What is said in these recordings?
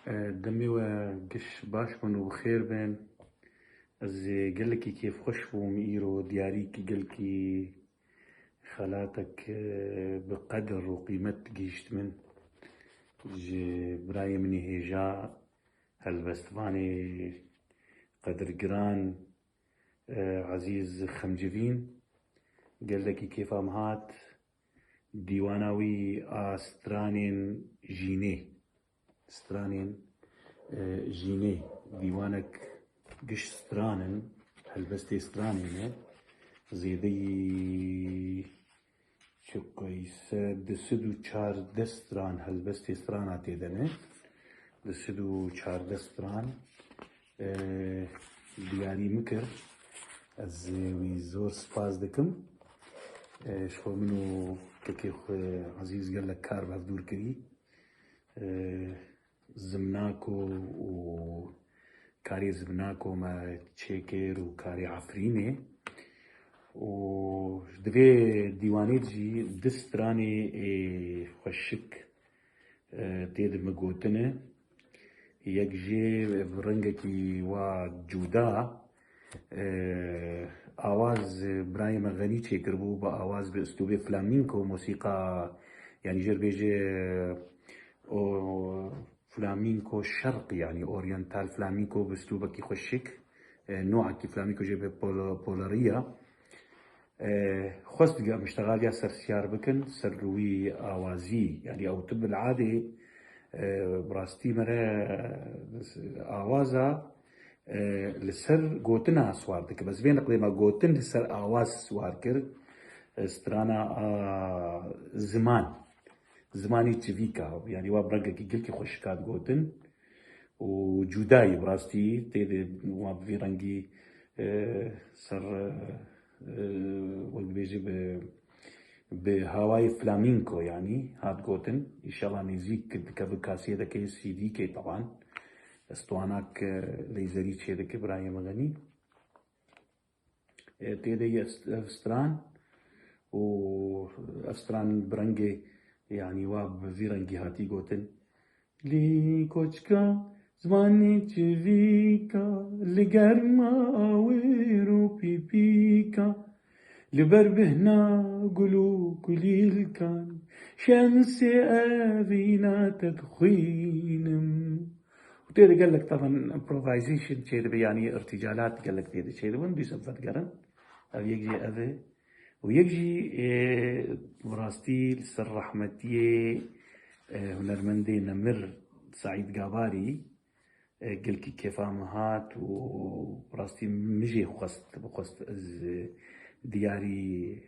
دمي وقش باش بن وخير بين از قلكي كيف خوش بو ميرو دياريكي قلكي خالاتك بقدر وقيمت جيشت من براي مني هيجا هالبستفاني قدر جران عزيز خمجفين قال لك كيف امهات ديواناوي استرانين جيني ديوانك قش سترانن هلبستي سترانين زيدي شو كويس دسدو چار دستران هلبستي سترانا تيدنه دسدو چار دستران دياري مكر از وي زور سپاس دكم شو منو كيف عزيز قال لك كار بهدور كري زمناكو وكاري زمناكو ما تشيكر وكاري عفريني ودفي ديواني جي دستراني خشك تيد مقوتنه يكجي برنجكي وجودا آواز برايم غني تشيكربو بآواز بأسلوب فلامينكو موسيقى يعني جربيجي فلامينكو شرقي يعني اورينتال فلامينكو باسلوبك يخشك نوعك فلامينكو جيب بولارية خست مشتغل يا سر سيار بكن سروي آوازي يعني او طب العادي براستي مرة آوازا لسر قوتنا سوار دك بس بين قديما قوتن لسر آواز سوار كر استرانا زماني تشفيكا يعني وابرقة قلكي خوشكات قوتن وجوداي براستي تيدي واب في رنجي سر وقت بيجي بهواي فلامينكو يعني هاد قوتن ان شاء الله نزيك كبكاسية دكي سي دي كي طبعا اسطواناك ليزري تشي دكي براي مغني تيدي استران واستران برنجي يعني واب فيرنجي هاتي قوتن لي كوچكا زماني تشفيكا لقرما ويرو بيبيكا لبربهنا قلو قليل كان شمسي افينا تدخينم وتيري قال لك طبعا امبروفايزيشن تيري يعني ارتجالات قال لك تيري تيري وين بيسفت قرن او يجي افي ويجي براستي لسر رحمتي هنرمندي نمر سعيد قاباري قلكي كيف امهات وبراستي مجي خست از دياري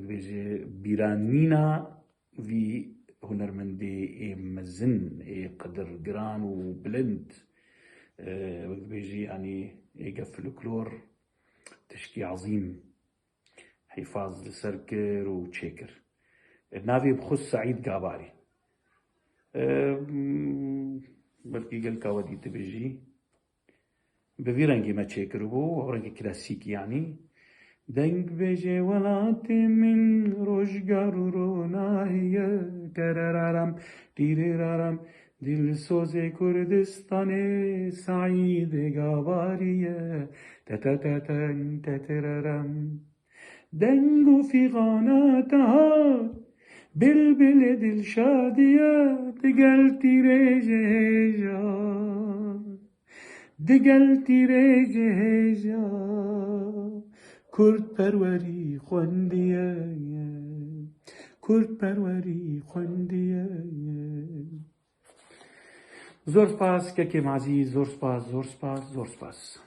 بيجي بيرانينا في هنرمندي مزن قدر جران وبلند بيجي يعني يقفل كلور تشكي عظيم حفاظ لسركر وتشيكر النافي بخص سعيد قاباري بلكي قال كاودي تبجي بفيرنجي ما تشيكر بو ورنجي كلاسيكي يعني دنگ بيجي ولاتي من روشگار رونا هي تررارم تيررارم دل سوزي كردستان سعيد قابارية تتتتن تتررم دنگو في غاناتها بلبل دل شادية دقلتي ريجيجا دقلتي ريجيجا كرد پروری خوندیه كرد پروری خوندیه زور سپاس که عزیز زور سپاس